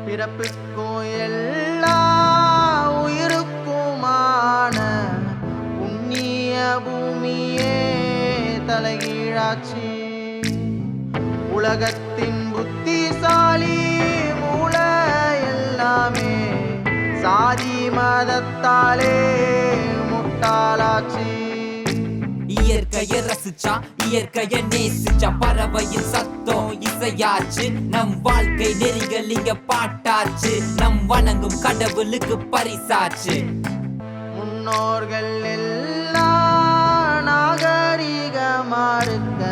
பிறப்புக்கும் எல்லா உயிருக்குமான புண்ணிய பூமியே தலைகீழாச்சு. உலகத்தின் புத்திசாலி மூளை எல்லாமே சாதி மதத்தாலே முட்டாளாச்சு. இயற்கையை ரசிச்சா இயற்கையை நேசிச்சா பறவையின் சத்தம் இசையாச்சு. நம் வாழ்க்கை நெறிகள் இங்க பாட்டாச்சு. நம் வணங்கும் கடவுளுக்கு பரிசாச்சு. முன்னோர்கள் எல்லாம் நாகரிகமா இருக்க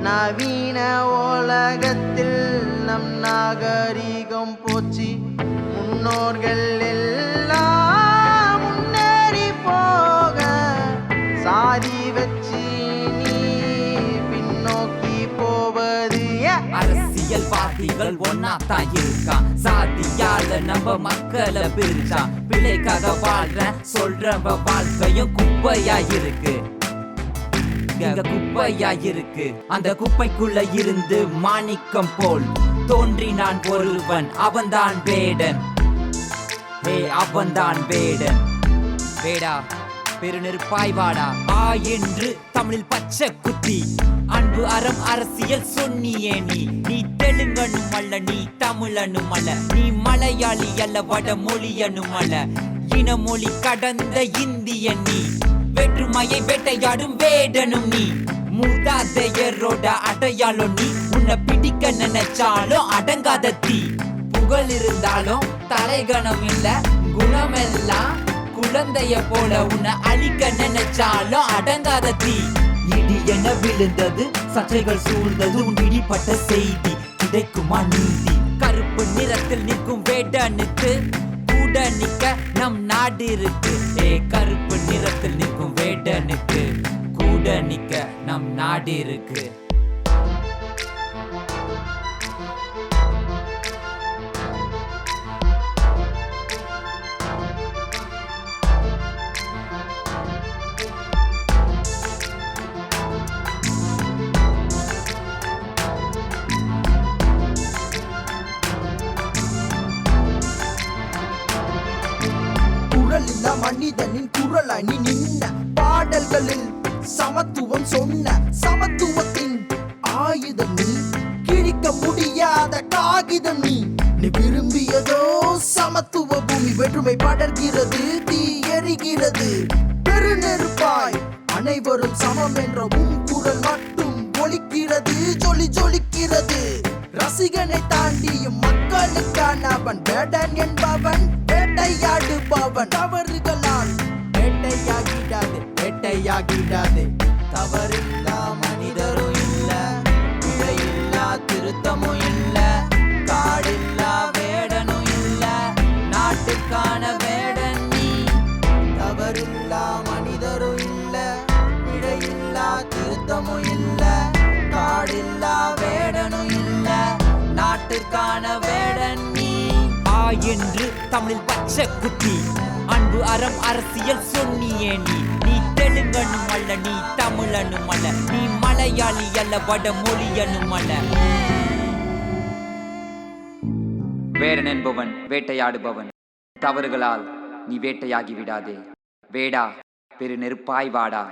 நவீன உலகத்தில் நம் நாகரிகம் போச்சு. முன்னோர்கள் எல்லாம் முன்னேறி போக சாதி வச்சு நீ பின்னோக்கி போவது. அரசியல்வாதிகள் ஒன்னாத்தான் இருக்கான். சாதியால நம்ம மக்களை பிரிச்சான். பிள்ளைக்காக வாழ்ற சொல்றவ வாழ்க்கையும் குப்பையா இருக்கு. குப்பையா இருக்கு. அந்த குப்பைக்குள்ள இருந்து மாணிக்கம் போல் தோன்றினான் ஒருவன். அவன்தான் வேடன். அவன்தான் வேடன். வேடா பெருநெருப்பாய் வாடா. என்று தமிழில் பச்சை குத்தி அன்பு அறம் அரசியல் சொன்னியே நீ. நீ தெலுங்கனும் அல்ல, நீ தமிழனும் அல்ல, நீ மலையாளி அல்ல, வட மொழியனும் அல்ல, இனமொழி கடந்த இந்தியன் நீ. வேற்றுமையை வேட்டையாடும் வேடனும் நீ. மூதாதையரோட அடையாளம் நீ. உன்னை பிடிக்க நினைச்சாலும் அடங்காத தீ. புகழ் இருந்தாலும் தலைகணம் இல்ல. குணமெல்லாம் குழந்தைய போல உன்னை அழிக்க நினைச்சாலும் அடங்காத தீ. இடி என விழுந்தது, சர்ச்சைகள் சூழ்ந்தது, உன் இடிப்பட்ட செய்தி கிடைக்குமா நீதி? கருப்பு நிறத்தில் நிற்கும் வேடனுக்கு கூட நிக்க நம் நாடு இருக்கு. கருப்பு நிறத்தில் நிற்கும் வேடனுக்கு கூட நிக்க நம் நாடு இருக்கு. மனிதனின் குரல் அணி நின்ன பாடல்களில் சமத்துவம் சொன்ன சமத்துவத்தின் ஆயுதம் நீ. கிழிக்க முடியாத காகிதம் நீ. நீ விரும்பியதோ சமத்துவ பூமி. வேற்றுமை படர்கிறது, தீ எரிகிறது. பெருநெருப்பாய் அனைவரும் சமம் என்ற உன் குரல் மட்டும் ஒலிக்கிறது, ஜொலி ஜொலிக்கிறது. ரசிகனை தாண்டியும் மக்களுக்கான அவன் வேடன் என்பவன். வேட்டையாடுபவன் தவறுகளால் வேட்டையாகிடாதே, வேட்டையாகிடாதே. தவறில்லா மனிதரும் இல்ல, பிழையில்லா திருத்தமும் இல்ல, காடில்லா வேடனும் இல்ல, நாட்டுக்கான வேடன் நீ. தவறில்லா மனிதரும் இல்ல, பிழையில்லா திருத்தமும் இல்ல, காடில்லா வேடனும் இல்ல, நாட்டுக்கான வேடன் நீ. என்று தமிழில் பச்சை குத்தி அன்பு அறம் அரசியல் சொன்னியே நீ. நீ தெலுங்கனும் அல்ல, நீ தமிழனும் அல்ல, நீ மலையாளி அல்ல, வட மொழியனும் அல்ல. வேடன் என்பவன் வேட்டையாடுபவன். தவறுகளால் நீ வேட்டையாகி விடாதே. வேடா பெரு நெருப்பாய் வாடா.